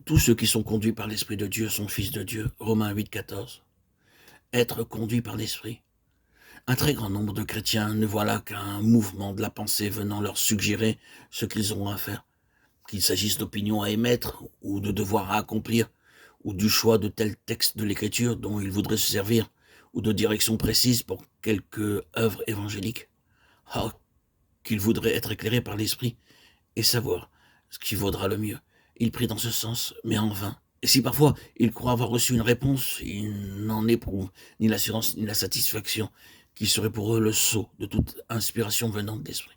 Tous ceux qui sont conduits par l'Esprit de Dieu sont fils de Dieu. Romains 8, 14. Être conduit par l'Esprit. Un très grand nombre de chrétiens ne voient là qu'un mouvement de la pensée venant leur suggérer ce qu'ils auront à faire, qu'il s'agisse d'opinions à émettre ou de devoirs à accomplir, ou du choix de tel texte de l'Écriture dont ils voudraient se servir, ou de direction précise pour quelque œuvre évangélique. Ah, qu'ils voudraient être éclairés par l'Esprit et savoir ce qui vaudra le mieux. Ils prient dans ce sens, mais en vain. Et si parfois ils croient avoir reçu une réponse, ils n'en éprouvent ni l'assurance ni la satisfaction, qui serait pour eux le sceau de toute inspiration venant de l'Esprit.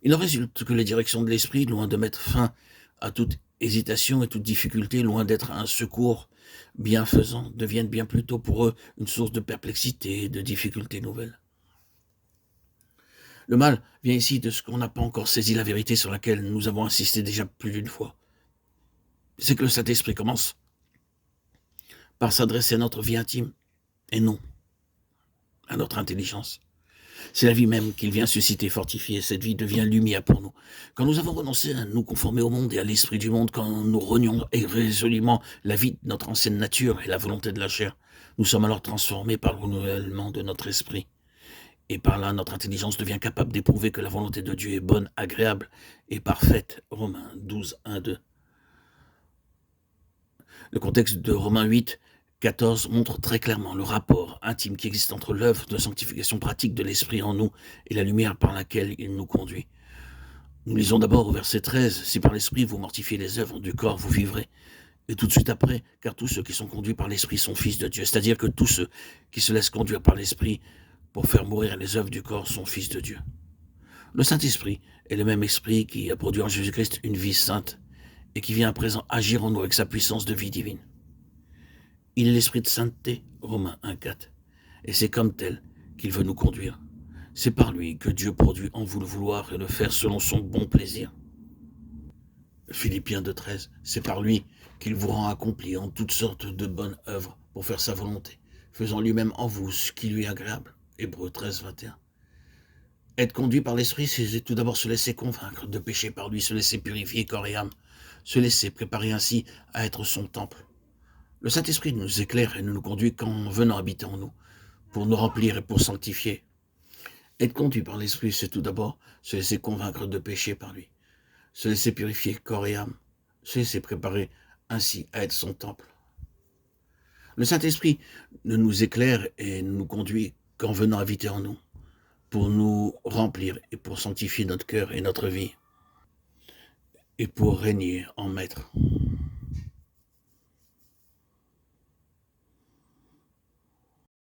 Il en résulte que les directions de l'Esprit, loin de mettre fin à toute hésitation et toute difficulté, loin d'être un secours bienfaisant, deviennent bien plutôt pour eux une source de perplexité et de difficultés nouvelles. Le mal vient ici de ce qu'on n'a pas encore saisi la vérité sur laquelle nous avons insisté déjà plus d'une fois. C'est que le Saint-Esprit commence par s'adresser à notre vie intime et non à notre intelligence. C'est la vie même qu'il vient susciter, fortifier. Cette vie devient lumière pour nous. Quand nous avons renoncé à nous conformer au monde et à l'esprit du monde, quand nous renions résolument la vie de notre ancienne nature et la volonté de la chair, nous sommes alors transformés par le renouvellement de notre esprit. Et par là, notre intelligence devient capable d'éprouver que la volonté de Dieu est bonne, agréable et parfaite. Romains 12, 1, 2. Le contexte de Romains 8, 14 montre très clairement le rapport intime qui existe entre l'œuvre de sanctification pratique de l'Esprit en nous et la lumière par laquelle il nous conduit. Nous lisons d'abord au verset 13, « Si par l'Esprit vous mortifiez les œuvres du corps, vous vivrez. » Et tout de suite après, « Car tous ceux qui sont conduits par l'Esprit sont fils de Dieu. » C'est-à-dire que tous ceux qui se laissent conduire par l'Esprit pour faire mourir les œuvres du corps sont fils de Dieu. Le Saint-Esprit est le même Esprit qui a produit en Jésus-Christ une vie sainte et qui vient à présent agir en nous avec sa puissance de vie divine. Il est l'Esprit de sainteté, Romains 1, 4, et c'est comme tel qu'il veut nous conduire. C'est par lui que Dieu produit en vous le vouloir et le faire selon son bon plaisir. Philippiens 2, 13, c'est par lui qu'il vous rend accompli en toutes sortes de bonnes œuvres pour faire sa volonté, faisant lui-même en vous ce qui lui est agréable. Hébreux 13, 21. Être conduit par l'Esprit, c'est tout d'abord se laisser convaincre de pécher par lui, se laisser purifier corps et âme, se laisser préparer ainsi à être son temple. Le Saint-Esprit nous éclaire et nous conduit qu'en venant habiter en nous, pour nous remplir et pour sanctifier. Être conduit par l'Esprit, c'est tout d'abord se laisser convaincre de pécher par lui, se laisser purifier corps et âme, se laisser préparer ainsi à être son temple. Le Saint-Esprit ne nous éclaire et nous conduit qu'en venant habiter en nous, pour nous remplir et pour sanctifier notre cœur et notre vie, et pour régner en maître.